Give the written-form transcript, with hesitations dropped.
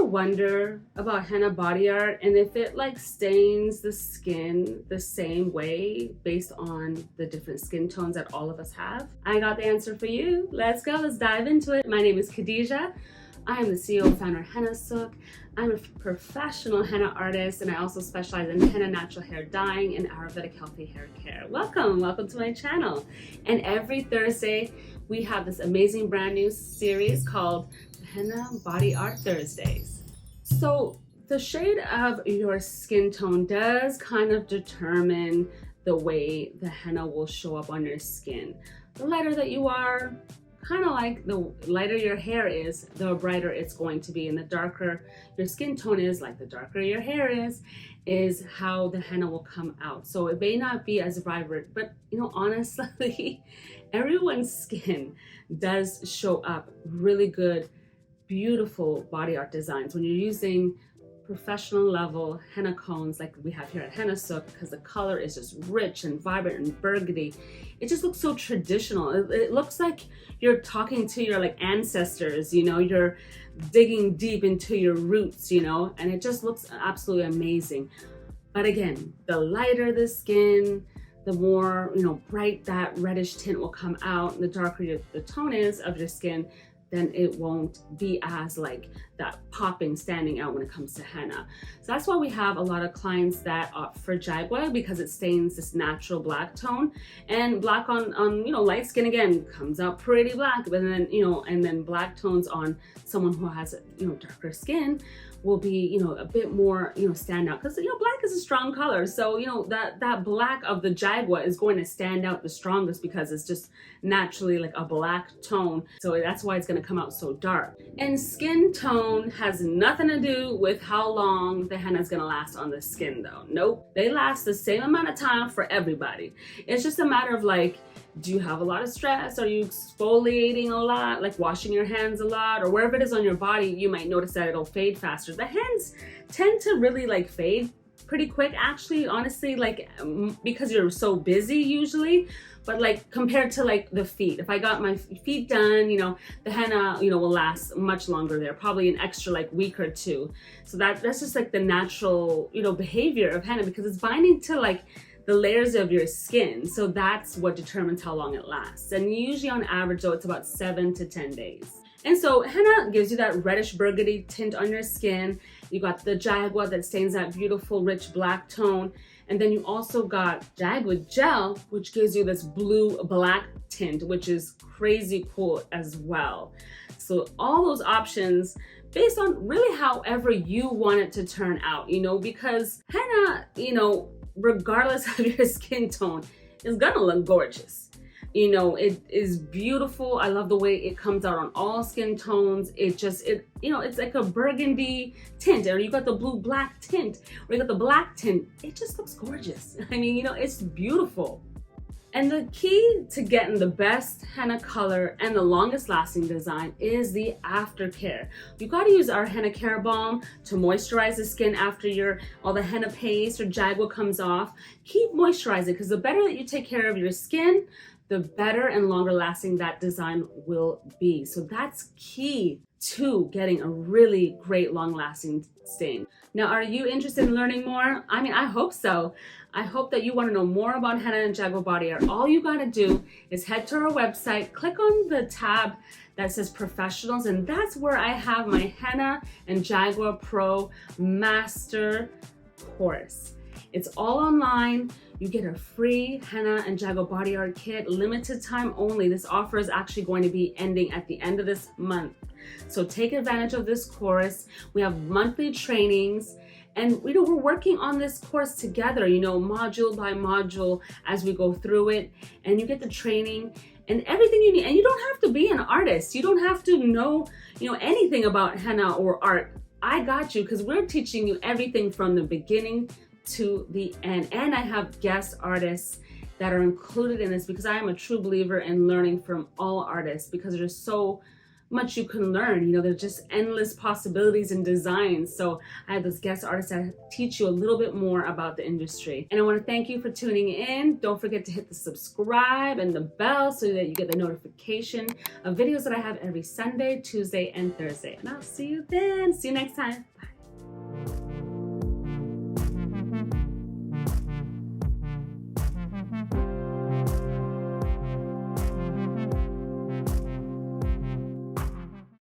wonder about henna body art and if it like stains the skin the same way based on the different skin tones that all of us have? I got the answer for you. Let's go, let's dive into it. My name is Khadija. I am the CEO and founder of Henna Sooq. I'm a professional henna artist and I also specialize in henna natural hair dyeing and Ayurvedic healthy hair care. Welcome to my channel. And every Thursday we have this amazing brand new series called Henna Body Art Thursdays. So the shade of your skin tone does kind of determine the way the henna will show up on your skin. The lighter that you are, kind of like the lighter your hair is, the brighter it's going to be, and the darker your skin tone is, like the darker your hair is how the henna will come out. So it may not be as vibrant, but you know, honestly, everyone's skin does show up really good, beautiful body art designs when you're using professional level henna cones like we have here at Henna Sooq, because the color is just rich and vibrant and burgundy. It just looks so traditional. It looks like you're talking to your like ancestors, you know, you're digging deep into your roots, you know, and it just looks absolutely amazing. But again, the lighter the skin, the more, you know, bright that reddish tint will come out. The darker the tone is of your skin, then it won't be as like that popping, standing out when it comes to henna. So that's why we have a lot of clients that opt for Jagua, because it stains this natural black tone, and black on you know, light skin again comes out pretty black, but then you know, and then black tones on someone who has, you know, darker skin will be, you know, a bit more, you know, stand out, because you know, black is a strong color. So you know, that black of the Jagua is going to stand out the strongest because it's just naturally like a black tone. So that's why it's going to come out so dark. And skin tone has nothing to do with how long the henna is going to last on the skin though. Nope, they last the same amount of time for everybody. It's just a matter of like, do you have a lot of stress? Are you exfoliating a lot, like washing your hands a lot, or wherever it is on your body, you might notice that it'll fade faster. The hands tend to really like fade pretty quick, actually, honestly, like because you're so busy usually. But like compared to like the feet, if I got my feet done, you know, the henna, you know, will last much longer there, probably an extra like week or two. So that's just like the natural, you know, behavior of henna, because it's binding to like the layers of your skin. So that's what determines how long it lasts. And usually on average though, it's about 7 to 10 days. And so henna gives you that reddish burgundy tint on your skin. You got the Jagua that stains that beautiful rich black tone. And then you also got Jagua gel, which gives you this blue black tint, which is crazy cool as well. So all those options based on really however you want it to turn out, you know, because henna, you know, regardless of your skin tone, is gonna look gorgeous. You know, it is beautiful. I love the way it comes out on all skin tones. It you know, it's like a burgundy tint, or you got the blue black tint, or you got the black tint. It just looks gorgeous. I mean, you know, it's beautiful. And the key to getting the best henna color and the longest lasting design is the aftercare. You got to use our henna care balm to moisturize the skin after all the henna paste or Jagua comes off. Keep moisturizing, because the better that you take care of your skin, the better and longer lasting that design will be. So that's key to getting a really great long lasting stain. Now, are you interested in learning more? I mean, I hope so. I hope that you want to know more about henna and Jagua body art. All you got to do is head to our website, click on the tab that says professionals, and that's where I have my henna and Jagua Pro Master course. It's all online. You get a free henna and Jagua body art kit, limited time only. This offer is actually going to be ending at the end of this month. So take advantage of this course. We have monthly trainings, and you know, we're working on this course together, you know, module by module as we go through it, and you get the training and everything you need. And you don't have to be an artist. You don't have to know, you know, anything about henna or art. I got you, because we're teaching you everything from the beginning to the end. And I have guest artists that are included in this, because I am a true believer in learning from all artists, because they're so much you can learn. You know, there's just endless possibilities and designs. So I have those guest artists that teach you a little bit more about the industry. And I want to thank you for tuning in. Don't forget to hit the subscribe and the bell so that you get the notification of videos that I have every Sunday, Tuesday, and Thursday. And I'll see you then. See you next time.